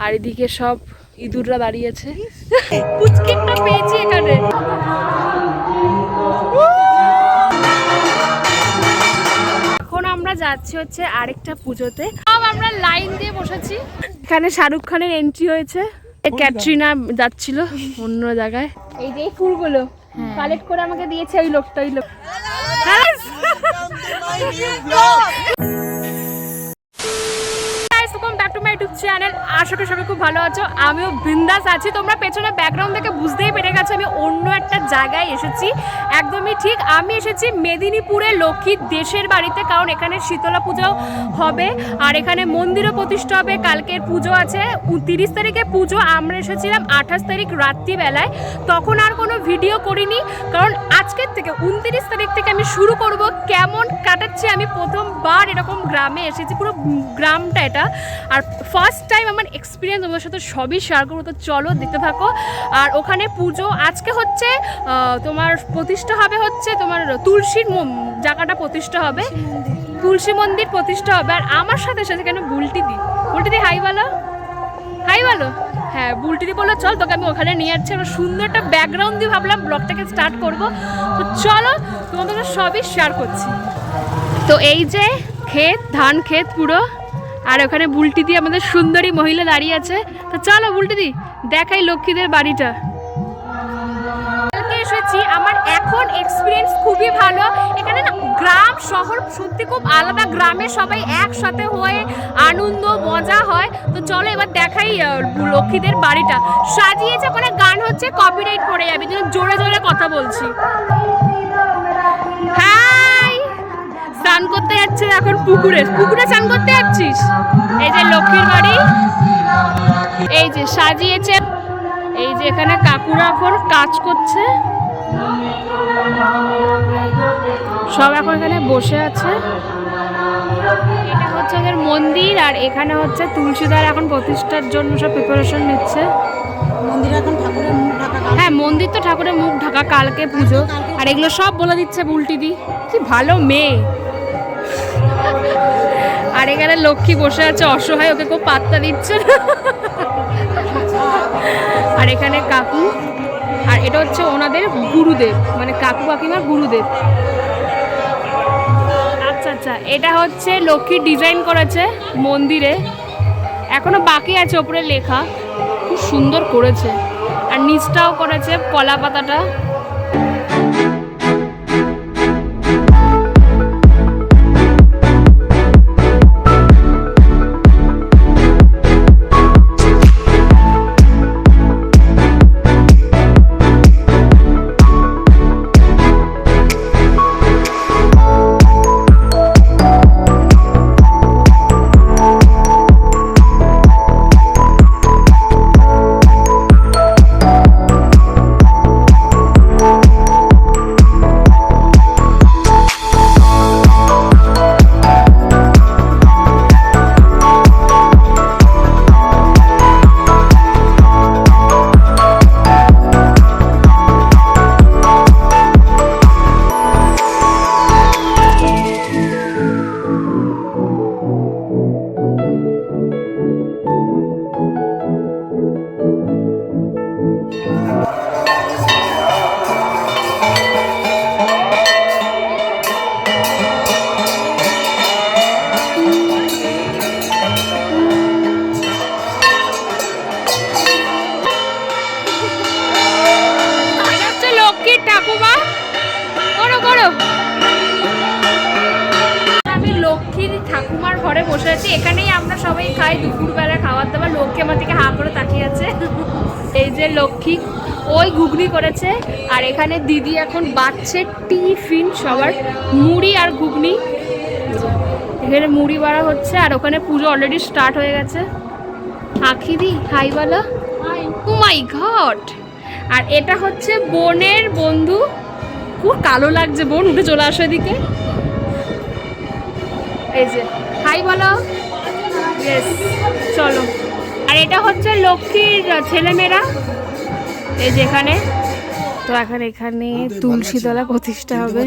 আর এদিকে সব ইঁদুররা দাঁড়িয়েছে। পুচকিটা পেয়েছি এখানে। এখন আমরা যাচ্ছি হচ্ছে আরেকটা পুজোতে। সব আমরা লাইন দিয়ে বসেছি। এখানে শাহরুখ খানের এন্ট্রি হয়েছে। ক্যাটরিনা যাচ্ছিল অন্য জায়গায়। এই যে ফুলগুলো কালেক্ট করে আমাকে দিয়েছে ওই লোকটা। ওই লোক চ্যানেল, আশা করি সবাই খুব ভালো আছো। আমিও বিন্দাস আছি। তোমরা পেছনে ব্যাকগ্রাউন্ড থেকে বুঝতেই পেরে গেছো আমি অন্য একটা জায়গায় এসেছি। একদমই ঠিক, আমি এসেছি মেদিনীপুরে লক্ষ্মীর দেশের বাড়িতে, কারণ এখানে শীতলা পুজো হবে আর এখানে মন্দিরও প্রতিষ্ঠা হবে। কালকের পুজো আছে, 30 তারিখে পুজো। আমরা এসেছিলাম 28 তারিখ রাত্রিবেলায়, তখন আর কোনো ভিডিও করিনি, কারণ আজকের থেকে 29 তারিখ থেকে আমি শুরু করব কেমন কাটাচ্ছি। আমি প্রথমবার এরকম গ্রামে এসেছি, পুরো গ্রামটা এটা, আর ফার্স্ট টাইম আমার এক্সপিরিয়েন্স ওদের সাথে সবই শেয়ার করবো। তো চলো দেখতে থাকো। আর ওখানে পুজো আজকে হচ্ছে, তোমার প্রতিষ্ঠা হবে হচ্ছে তোমার তুলসীর জায়গাটা প্রতিষ্ঠা হবে, তুলসী মন্দির প্রতিষ্ঠা হবে। আর আমার সাথে সাথে কেন বুলটিদি, বুলটিদি হাই বলো, হাই বলো। হ্যাঁ, বুলটিদি বললো চল তোকে আমি ওখানে নিয়ে যাচ্ছি। আমরা সুন্দর একটা ব্যাকগ্রাউন্ড দিয়ে ভাবলাম ব্লগটাকে স্টার্ট করবো। তো চলো তোমাদের সবই শেয়ার করছি। তো এই যে ক্ষেত, ধান ক্ষেত পুরো, আর ওখানে বুলটিদি আমাদের সুন্দরী মহিলা দাঁড়িয়ে আছে। তো চলো বুলটিদি দেখাই লক্ষ্মীদের বাড়িটা। কালকে এসেছি, আমার এখন এক্সপিরিয়েন্স খুবই ভালো। এখানে না গ্রাম শহর সত্যি খুব আলাদা। গ্রামে সবাই একসাথে হয়ে আনন্দ মজা হয়। তো চলো এবার দেখাই লক্ষ্মীদের বাড়িটা। সাজিয়েছে, ওখানে গান হচ্ছে, কপিরাইট পড়ে যাবে, জোরে জোরে কথা বলছি। স্নান করতে যাচ্ছে এখন পুকুরে। পুকুরে স্নান করতে যাচ্ছিস? এই যে লক্ষ্মীর বাড়ি, এই যে সাজিয়েছে। এই যে এখানে কাকুরা এখন কাজ করছে, সব এখন এখানে বসে আছে। এটা হচ্ছে ওদের মন্দির, আর এখানে হচ্ছে তুলসীদার এখন প্রতিষ্ঠার জন্য সব প্রিপারেশন নিচ্ছে। মন্দির এখন ঠাকুরের মুখ ঢাকা। হ্যাঁ, মন্দির তো ঠাকুরের মুখ ঢাকা, কালকে পুজো। আর এগুলো সব বলে দিচ্ছে বুলটিদি, কি ভালো মেয়ে। আর এখানে লক্ষ্মী বসে আছে অসহায়, ওকে খুব পাত্তা দিচ্ছে। আর এখানে কাকু, আর এটা হচ্ছে ওনাদের গুরুদেব, মানে কাকু কাকিমার গুরুদেব। আচ্ছা আচ্ছা, এটা হচ্ছে লক্ষ্মী ডিজাইন করেছে মন্দিরে, এখনো বাকি আছে, ওপরে লেখা খুব সুন্দর করেছে। আর নিচটাও করেছে কলা পাতাটা। আমি লক্ষ্মীর ঠাকুমার ঘরে বসে আছি, এখানেই আমরা সবাই খাই দুপুরবেলা খাবার দাবার। লক্ষ্মী আমার দিকে হা করে তাকিয়ে আছে। এই যে লক্ষ্মী ওই ঘুগনি করেছে, আর এখানে দিদি এখন বাড়ছে টিফিন সবার, মুড়ি আর ঘুগনি। এখানে মুড়ি বাড়া হচ্ছে, আর ওখানে পুজো অলরেডি স্টার্ট হয়ে গেছে। আখি দি হাই বলো। ও মাই গড। আর এটা হচ্ছে বোনের বন্ধু, খুব কালো লাগছে বোন, উঠে চলে আসো এদিকে। এই যে হাই বলো। ইয়েস, চলো। আর এটা হচ্ছে লক্ষ্মীর ছেলেমেয়েরা, এই যে এখানে। তো এখন এখানে তুলসীতলা প্রতিষ্ঠা হবে।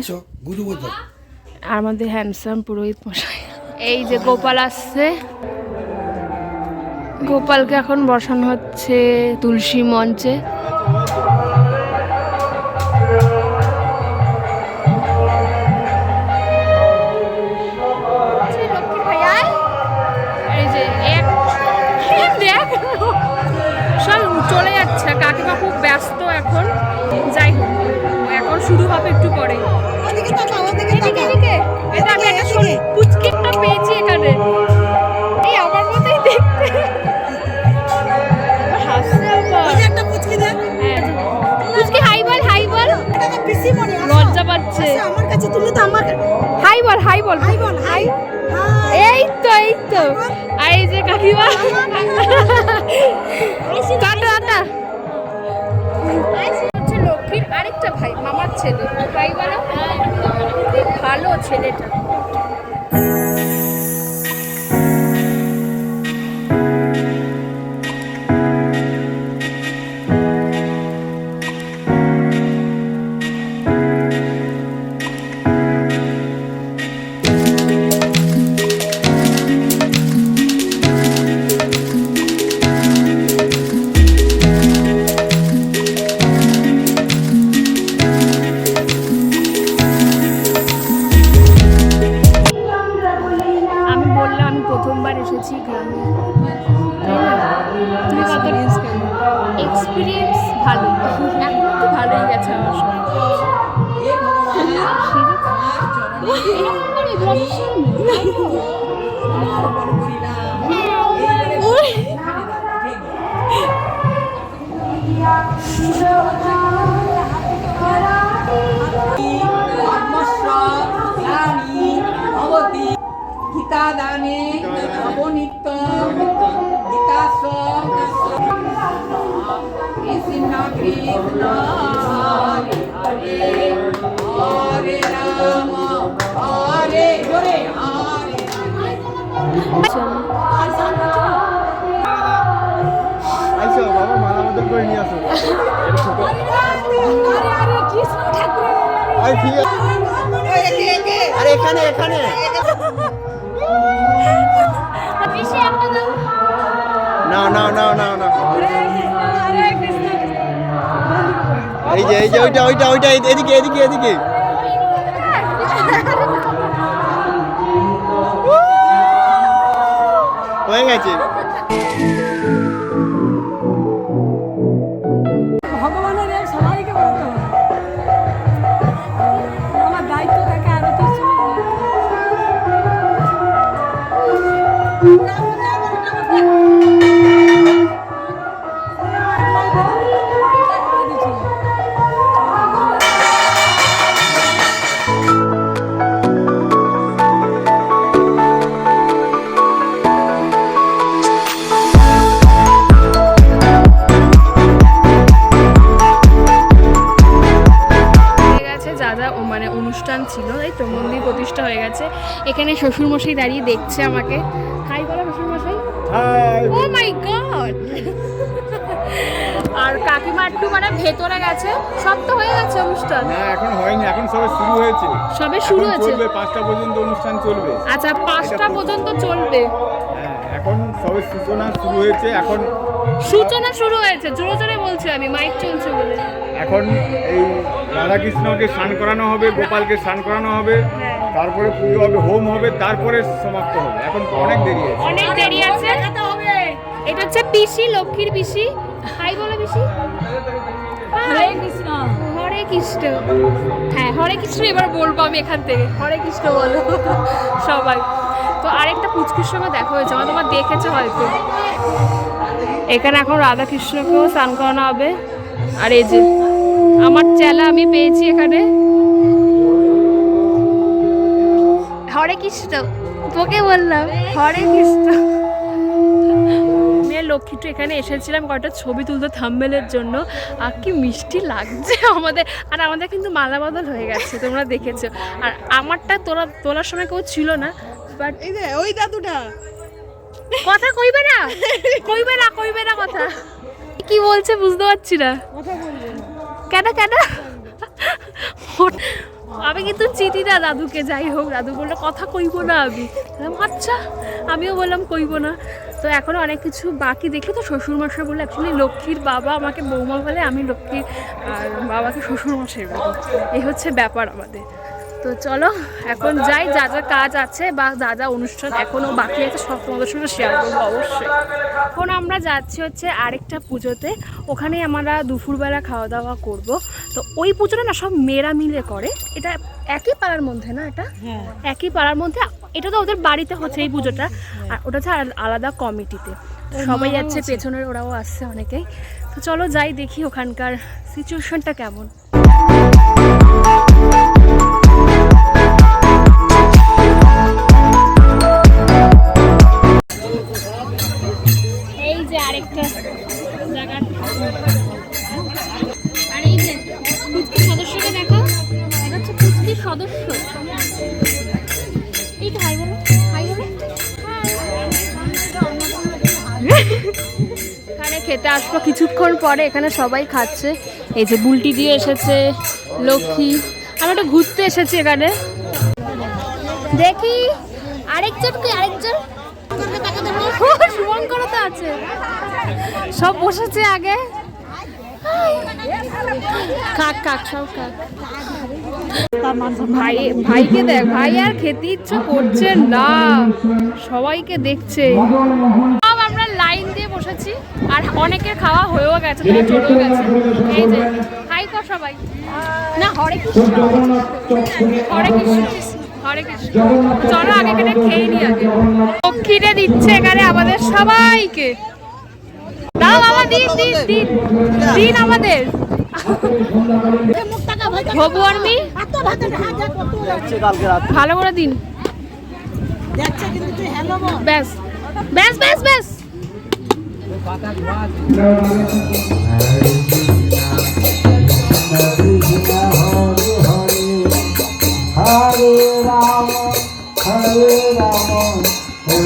আর আমাদের হ্যান্ডসাম পুরোহিত মশাই, এই যে গোপাল আসছে। গোপালকে এখন বসানো হচ্ছে তুলসী মঞ্চে। এই যে দেখ সব চলে যাচ্ছে, কাকিমা খুব ব্যস্ত এখন। যাই হোক, এখন শুরু হবে একটু পরে। ওদিকে তাকাও, ওদিকে এদিকে তাকাও। এদিকে, এটা আমি একটা পুচকিটা পেয়েছি এখানে, এই আমার মতোই দেখতে। হাসছে আবার। ওই যে একটা পুচকি দেখ। হ্যাঁ, পুচকি হাই বল, হাই বল। এটা তো পিসি মনি, আসো। লজ্জা পাচ্ছে। আসো, আমার কাছে তুলে তো আমার হাই বল, হাই বল, হাই বল, হাই। এই তো এই তো। আর এই যে কাকিমা, টাটা টাটা। হচ্ছে লক্ষ্মীর আরেকটা ভাই, মামার ছেলে। ভাই বলো, খুব ভালো ছেলেটা। আমি বললাম আমি প্রথমবার এসেছি গ্রামে। তুমি কত এক্সপিরিয়েন্স? ভালো, এখন তো ভালোই গেছে আমার সঙ্গে। এরকম করে গীতা দানে অবনিত্য গীতাস কৃষ্ণ কৃষ্ণ হরে হরে রাম হরে হরে হরে আইসো বাবা, মালা বদল করে নিয়ে আসো। আরে ঠিক আছে, আরে এখানে এখানে না না না না না, এই যে ওইটা ওইটা ওইটা, এদিকে এদিকে এদিকে। হয়ে গেছে। ভগবানের এই সবাইকে বলতে হবে। আমার দায়িত্ব থাকে আরো কিছু। হয়ে গেছে যা যা মানে অনুষ্ঠান ছিল, তাই তো মন্দির প্রতিষ্ঠা হয়ে গেছে। এখানে শ্বশুরমশাই দাঁড়িয়ে দেখছে আমাকে। হাই বলো শ্বশুরমশাই। ও মাই গড। আর কাকিমা একটু মানে ভেতরে গেছে। সব তো হয়ে গেছে অনুষ্ঠান? না এখন হয়নি, এখন সবে শুরু হয়েছে। সবে শুরু এখন হয়েছে? চলবে 5টা পর্যন্ত অনুষ্ঠান চলবে। আচ্ছা, 5টা পর্যন্ত চলবে। হ্যাঁ, এখন সবে সূচনা শুরু হয়েছে। এখন সূচনা শুরু হয়েছে, জোরে জোরে বলছি আমি, মাইক চলছে বলে। এখন এই রাধাকৃষ্ণকে স্নান করানো হবে, গোপালকে স্নান করানো হবে, তারপরে পুজো হবে, হোম হবে, তারপরে সমাপ্ত হবে। এখন অনেক দেরি আছে। অনেক দেরি আছে। এটা হচ্ছে পিসি, লক্ষ্মীর পিসি। হাই বলো পিসি। হরে কৃষ্ণ। হরে কৃষ্ণ। হ্যাঁ, হরে কৃষ্ণ এবার বলবো আমি এখান থেকে। হরে কৃষ্ণ বলো সবাই। তো আরেকটা পুচকির সঙ্গে দেখা হয়েছে, আমার তোমার দেখেছে হয়তো। এখানে এখন রাধা কৃষ্ণকেও স্নান করানো হবে। আর এই যে আমার চেলা আমি পেয়েছি এখানে। হরে কৃষ্ণ, তোকে বললাম হরে কৃষ্ণ। মেয়ে লক্ষ্মীটু এখানে এসেছিলাম কয়েকটা ছবি তুলতে থাম্বনেলের জন্য। আর কি মিষ্টি লাগছে আমাদের। আর আমাদের কিন্তু মালা বদল হয়ে গেছে, তোমরা দেখেছো। আর আমারটা তোলার সময় কেউ ছিল না, বাট এই যে ওই দাদুটা কথা কইবে না, কইবে না, কইবে না কথা। কি বলছে বুঝতে পারছি না। কথা বলবে না। কেন কেন? আমি কিন্তু চিনি না দাদুকে। যাই হোক, দাদু বললো কথা কইবো না। আমি বললাম আচ্ছা, আমিও বললাম কইবো না। তো এখনো অনেক কিছু বাকি। দেখি তো শ্বশুরমশাই বলে, অ্যাকচুয়ালি লক্ষ্মীর বাবা আমাকে বৌমা বলে, আমি লক্ষ্মীর আর বাবাকে শ্বশুরমশাই বলি। এই হচ্ছে ব্যাপার আমাদের। তো চলো এখন যাই, যা যা কাজ আছে বা যা যা অনুষ্ঠান এখনও বাকি আছে সব তোমাদের সঙ্গে শেয়ার করবো অবশ্যই। এখন আমরা যাচ্ছি হচ্ছে আরেকটা পুজোতে, ওখানে আমরা দুপুরবেলা খাওয়া দাওয়া করব। তো ওই পুজোটা না সব মেয়েরা মিলে করে, এটা একই পাড়ার মধ্যে না, এটা একই পাড়ার মধ্যে, এটা তো ওদের বাড়িতে হচ্ছে এই পুজোটা, আর ওটা হচ্ছে আলাদা কমিটিতে। সবাই যাচ্ছে পেছনের, ওরাও আসছে অনেকেই। তো চলো যাই, দেখি ওখানকার সিচুয়েশনটা কেমন। এই যে আরেকটা জায়গার আর এই যে কুচকির সদস্যকে দেখো, এটা হচ্ছে কুচকির সদস্য। এই তো হাই বলো, হাই বলো। এখানে খেতে আসবো কিছুক্ষণ পরে, এখানে সবাই খাচ্ছে। এই যে বুলটি দিয়ে এসেছে লক্ষ্মী, আমরা একটু ঘুরতে এসেছি এখানে। দেখি আরেকজন কি, আরেকজন শুভঙ্কর তো আছে, সব বসেছে আগে। কাক কাক সব কাক। ভাই ভাইকে দেখ, ভাই আর খেতে ইচ্ছে করছে না, সবাইকে দেখছে। সব আমরা লাইন দিয়ে বসেছি, আর অনেকের খাওয়া হয়েও গেছে, তারা চলেও গেছে। এই যে হাই কর সবাই, না হরে কৃষ্ণ, হরে কৃষ্ণ, হরে কৃষ্ণ। চলো আগে এখানে খেয়ে নি, আগে লক্ষ্মীরে দিচ্ছে এখানে আমাদের সবাইকে। দাও বাবা, দিন দিন দিন দিন আমাদের হবু আর্মি, ভালো করে দিন। ব্যাস ব্যাস ব্যাস ব্যাস। হরে রাম হরে রাম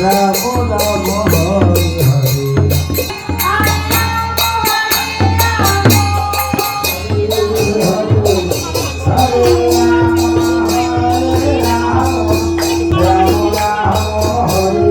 রাম রাম হরে হরে।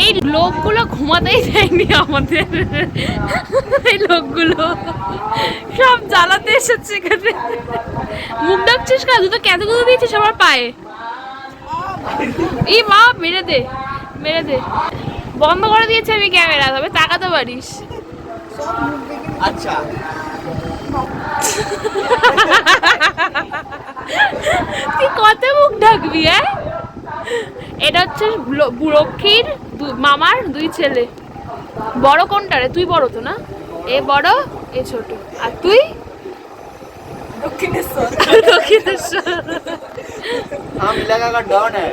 এই লোকগুলো ঘুমাতেই দেয়নি আমাদের, এই লোকগুলো সব জ্বালাতে এসেছে এখানে। মুখ ডাকছিস কেন, তুই তো কেঁদে কুঁদে দিয়েছিস আমার পায়ে। এই মা, মেরে দে মেরে দে, বন্ধ করে দিয়েছে আমি ক্যামেরা, তবে তাকাতে পারিস। আচ্ছা তুই কত মুখ ঢাকবি? এটা হচ্ছে লক্ষ্মীর মামার দুই ছেলে। বড় কোনটা রে? তুই বড় তো না? এ বড়, এ ছোট, আর তুই দক্ষিণেশ্বর। हम इलाका का डॉन है।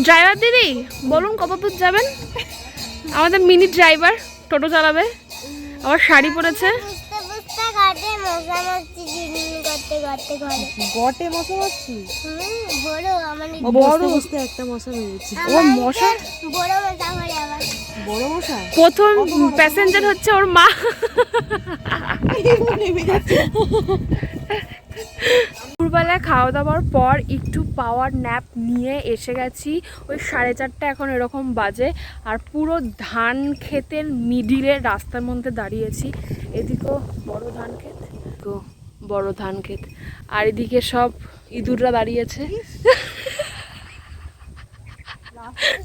ড্রাইভার দিদি বলুন কত দূর যাবেন? আমাদের মিনি ড্রাইভার টোটো চালাবে, আবার শাড়ি পরেছে। গটে মশা মারছি, বড় বুঝতে একটা মশা মেরেছি। ও মশা, বড় মশা প্রথম প্যাসেঞ্জার হচ্ছে ওর মা। দুপুরবেলা খাওয়া দাওয়ার পর একটু পাওয়ার ন্যাপ নিয়ে এসে গেছি, ওই 4:30 এখন এরকম বাজে। আর পুরো ধান ক্ষেতের মিডিলে রাস্তার মধ্যে দাঁড়িয়েছি। এদিকেও বড় ধান ক্ষেত, বড় ধান ক্ষেত, আর এদিকে সব ইঁদুররা দাঁড়িয়েছে।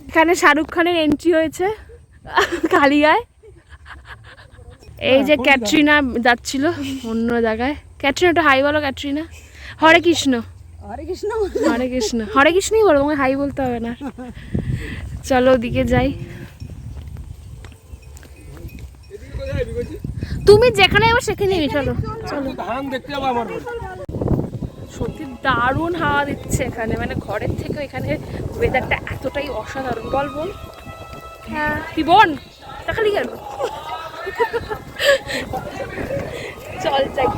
এখানে শাহরুখ খানের এন্ট্রি হয়েছে কালিয়ায়। এই যে ক্যাটরিনা যাচ্ছিল অন্য জায়গায়। ক্যাটরিনাটা হাই বলো, ক্যাটরিনা। হরে কৃষ্ণ, হরে কৃষ্ণ, হরে কৃষ্ণ, হরে কৃষ্ণই বলো, তোমাকে হাই বলতে হবে না। চলো ওদিকে যাই। তুমি যেখানে যাবো সেখানে চলো চলো। সত্যি দারুণ হাওয়া দিচ্ছে এখানে, মানে ঘরের থেকে এখানে ওয়েদারটা এতটাই অসাধারণ। বল বল, হ্যাঁ কি বোন, খালি গেল চল যাই।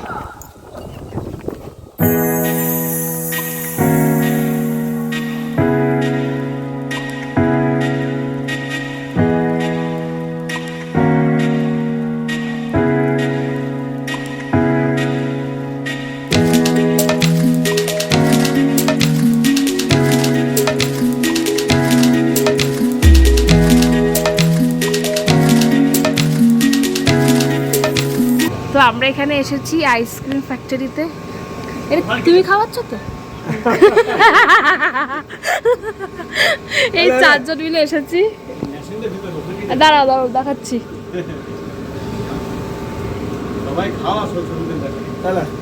তো আমরা এখানে এসেছি আইসক্রিম ফ্যাক্টরিতে। তুমি খাওয়াচ্ছ তো? এই 4 জন মিলে এসেছি। দাঁড়াও দাঁড়াও দেখাচ্ছি।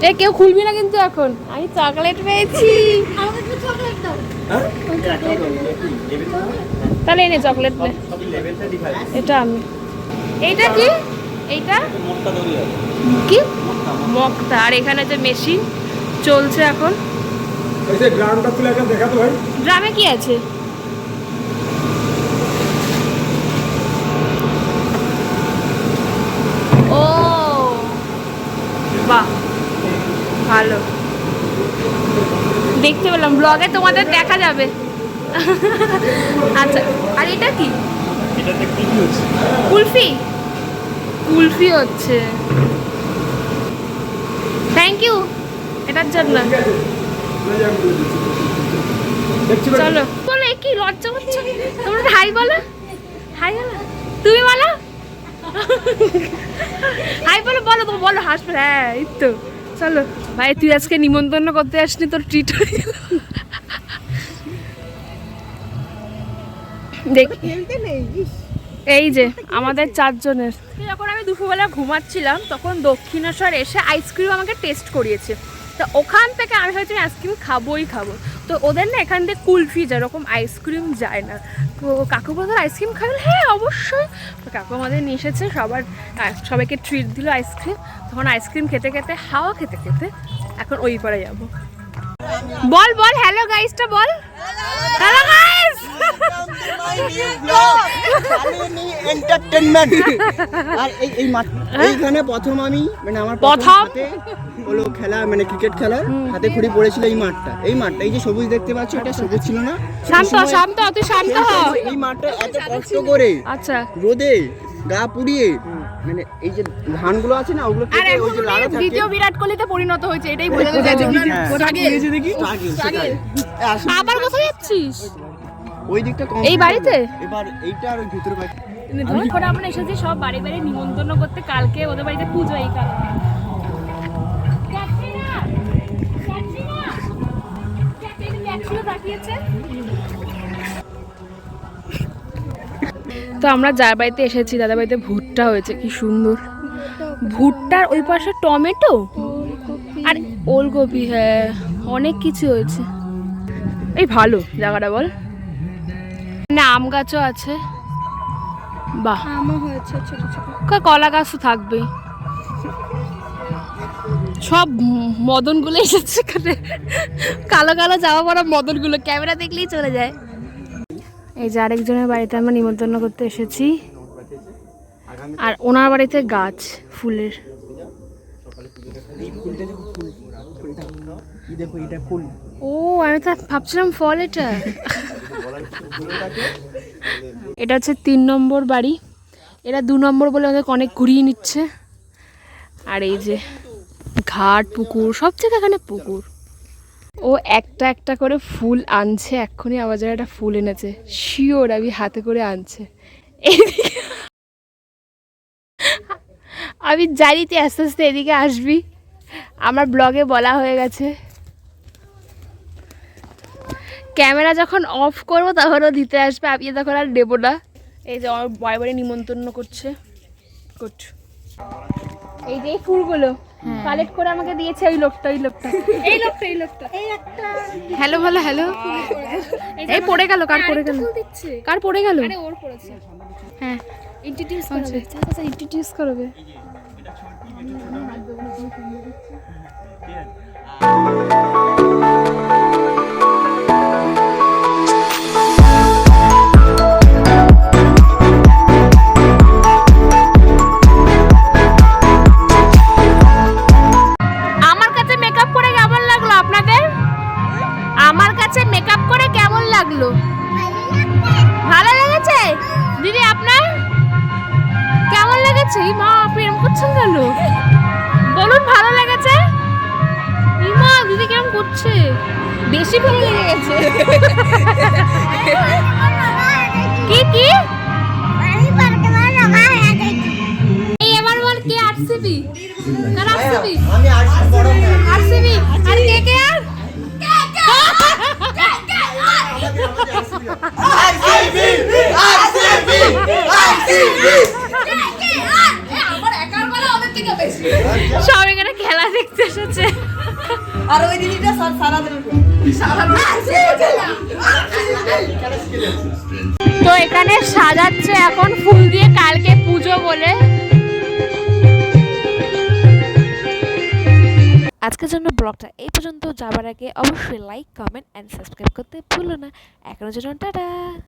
এ কেউ খুলবি না কিন্তু এখন। আমি চকলেট পেয়েছি। তাহলে এনে চকলেট নে। এটা আমি। এইটা কি? এইটা কি? মক্তা। আর এখানে যে মেশিন চলছে এখন। গ্রামটা তুলে এখন দেখাতো ভাই। গ্রামে কি আছে? ও বাহ, ভালো দেখতে পেলাম। ব্লগে তোমাদের দেখা যাবে। আচ্ছা, আর এটা কি? কুলফি। কুলফি হচ্ছে। থ্যাংক ইউ এটার জন্য। চলো বলো, কি লজ্জা হচ্ছে? তোমরা হাই বলো, হাই বলো, তুমি বলো হাই বলো, বলো তো, বলো, হাসবে। হ্যাঁ এই তো। চলো ভাই, তুই আজকে নিমন্ত্রণ করতে আসনি, তোর ট্রিট হয়ে গেল। দেখি এই যে আমাদের 4 জনের। যখন আমি দুপুরবেলা ঘুমাচ্ছিলাম তখন দক্ষিণেশ্বর এসে আইসক্রিম আমাকে টেস্ট করিয়েছে। তো ওখান থেকে আমি হয়তো আইসক্রিম খাবোই খাবো। তো ওদের না এখান থেকে কুলফি যেরকম আইসক্রিম যায় না। তো কাকু বলতো আইসক্রিম খাবেন? হ্যাঁ অবশ্যই। তো কাকু আমাদের নিয়ে এসেছে, সবাইকে ট্রিট দিল আইসক্রিম। তখন আইসক্রিম খেতে খেতে, হাওয়া খেতে খেতে এখন ওই পারে যাবো। বল বল হ্যালো গাইসটা বল। Hello guys, entertainment. আর এই এইখানে প্রথম আমি মানে আমার প্রথম হাতে হলো খেলা, মানে ক্রিকেট খেলার হাতে খড়ি পড়েছিল এই মাঠটা। এই যে সবুজ দেখতে পাচ্ছ, এটা সবুজ ছিল না। শান্ত শান্ত, তুই শান্ত হ। এই মাঠটা এত কষ্ট করে আচ্ছা রোদে গা পুড়িয়ে, মানে এই যে ধানগুলো আছে না, ওগুলো কেটে ওই যে লাড়া থাকে। দ্বিতীয় বিরাট কোহলিতে পরিণত হয়েছে, এটাই বোঝাতে চাইছি। আবার কোথায় যাচ্ছিস? ওই দিকটা কম। এই বাড়িতে? এবার এইটা আর ওই ভিতরে বাড়ি। এখন আমরা এসেছি সব বাড়ি বাড়ি নিমন্ত্রণ করতে। কালকে ওদের বাড়িতে পুজো, এই কারণে। তো আমরা যার বাড়িতে এসেছি, দাদা বাড়িতে ভুট্টা হয়েছে, কি সুন্দর। ভুট্টার ওই পাশে টমেটো আর ওলকপি। হ্যাঁ অনেক কিছু হয়েছে। এই ভালো জায়গাটা, বল না। আম গাছও আছে। বাহ, আমও হয়েছে ছোট ছোট। কলা গাছ তো থাকবেই। সব মদনগুলো এসেছে এখানে, কালো কালো জামা পরা মদনগুলো ক্যামেরা দেখলেই চলে যায়। এই যে আরেকজনের বাড়িতে আমরা নিমন্ত্রণ করতে এসেছি। আর ওনার বাড়িতে গাছ ফুলের। ও আমি তো ভাবছিলাম ফল। এটা হচ্ছে 3 নম্বর বাড়ি। এরা 2 নম্বর বলে আমাদের অনেক ঘুরিয়ে নিচ্ছে। আর এই যে ঘাট, পুকুর, সব জায়গায় এখানে পুকুর। ও একটা একটা করে ফুল আনছে। এক্ষুনি আবার যারা একটা ফুল এনেছে, শিওর আমি হাতে করে আনছে। আমি জানি তুই আস্তে আস্তে এদিকে আসবি, আমার ব্লগে বলা হয়ে গেছে। ক্যামেরা যখন অফ করবো তখনও দিতে আসবে, আমি তখন আর নেবো না। এই যে আমার বাড়ি নিমন্ত্রণ করছে। এই যে ফুলগুলো কালেক্ট করে আমাকে দিয়েছে এই লোকটা। হ্যালো ভালো হ্যালো। এই পড়ে গেল, কার পড়ে গেল? কার পড়ে গেল? আরে ওর পড়েছে। হ্যাঁ ইন্ট্রোডিউস করবে। আচ্ছা ইন্ট্রোডিউস করবে। লেগেছে? এই মা আপনি এরকম করছেন কেন? বলুন ভালো লেগেছে? এই মা দিদি কেমন করছে? বেশি ভালো লেগে গেছে। কি কি? এই এবার বল কে আরসিবি? কার আরসিবি? আমি আরসিবি বড় fan। আরসিবি আর কে কে আর? সব এখানে খেলা দেখতে এসেছে। আর ওই দিদিটা সারা দিন তো এখানে সাজাচ্ছে এখন ফুল দিয়ে, কালকে পুজো বলে। আজকের জন্য ব্লগটা এই পর্যন্ত। যাবার আগে অবশ্যই লাইক, কমেন্ট এন্ড সাবস্ক্রাইব করতে ভুলো না। এখনো জন্য টাটা।